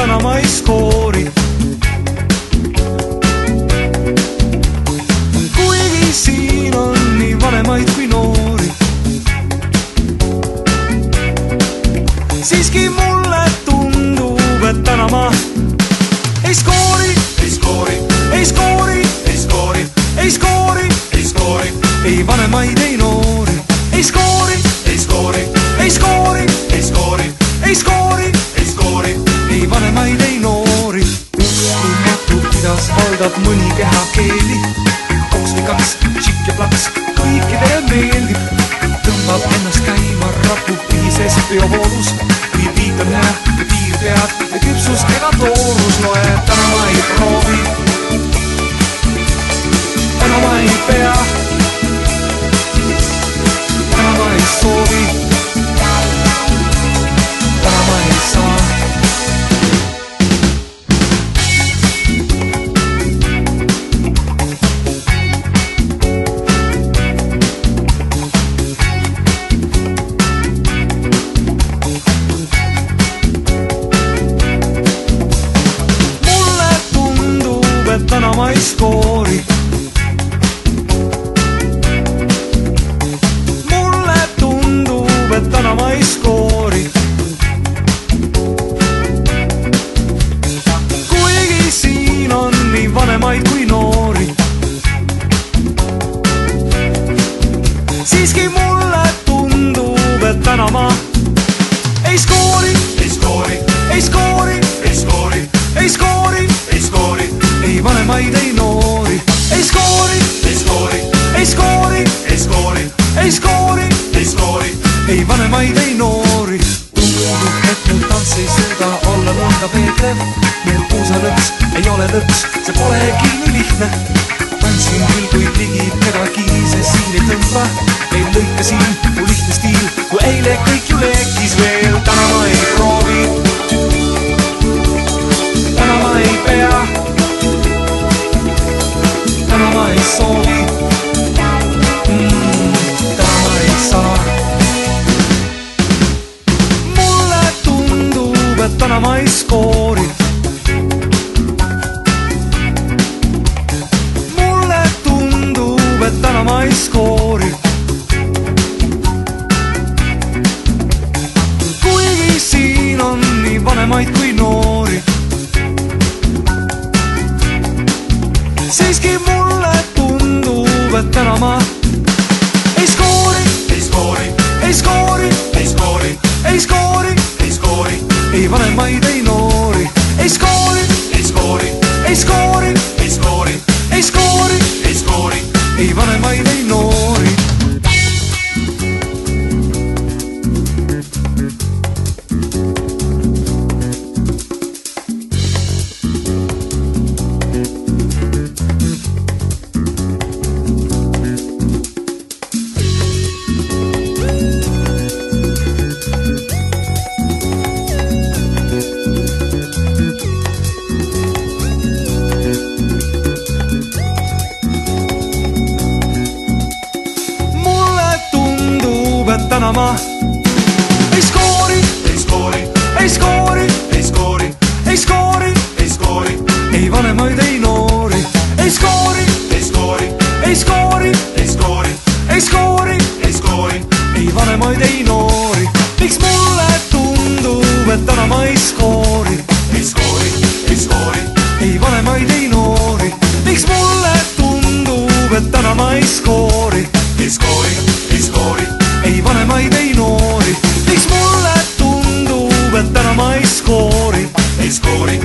täna ma ei skoori. Kuigi siin on nii vanemaid kui noori, siiski mulle tundub, et täna ma ei skoori, ei skoori, ei skoori, ei skoori, ei skoori, ei skoori, ei vanemaid, ei noori, ei skoori, ei skoori, ei skoori, ei skoori, ei skoori, ei skoori, ei vanemaid, ei noori. Uskumatu, kuidas valdab mõni kehakeeli, koos või kaks, tšikk ja plaks, kõikidele meeldib. Tõmbab ennast käima, rapub ühises peovoolus, kui piit on hea ja piirpead ja küpsust ega toorus loeb. Täna ma ei proovi, täna ma ei pea, täna ma ei soovi, täna ma ei saa. Täna ma ei skoori. Mulle tundub, et täna ma ei skoori. Kuigi siin on nii vanemaid kui noori, siiski mulle tundub, et täna ma ei skoori, ei skoori, ei skoori, ei skoori, ei skoori, ei skoori, ei vanemaid, ei noori, ei skoori, ei skoori, ei skoori, ei skoori, ei skoori, ei skoori, ei vanemaid, ei noori. Tundub, et mu tants ei suuda olla nõnda veetlev, meil puusalõks ei ole lõks, see polegi nii lihtne. Tantsin küll, kuid ligi kedagi see siin ei tõmba, ei lõika siin mu lihtne stiil, kui eile kõik ju leekis veel. Täna ma ei proovi, täna ma ei pea, täna ma ei soovi, täna ma ei saa. Mulle tundub, et täna ma ei skoori. Mulle tundub, et täna ma ei skoori. Kuigi siin on nii vanemaid kui noori, siiski mulle tundub, et täna ma ei skoori, ei skoori, ei skoori, ei skoori, ei skoori, ei skoori, ei vanemaid, ei noori, ei skoori, ei skoori, ei skoori, ei skoori, ei skoori, ei skoori, ei vanemaid, ei noori. Täna ma ei skoori, ei skoori, ei skoori, ei skoori, ei skoori, ei skoori, ei vanemaid, ei noori, ei skoori, ei skoori, ei skoori, ei skoori, ei skoori, ei skoori, ei vanemaid, ei noori. Miks mulle tundub, et täna ma ei skoori, ei skoori, ei skoori, ei vanemaid, ei noori. Miks mulle tundub, et täna ma ei skoori, ei skoori, ei skoori, ei vanemaid, ei noori. Miks mulle tundub, et täna ma ei skoori, ei skoori,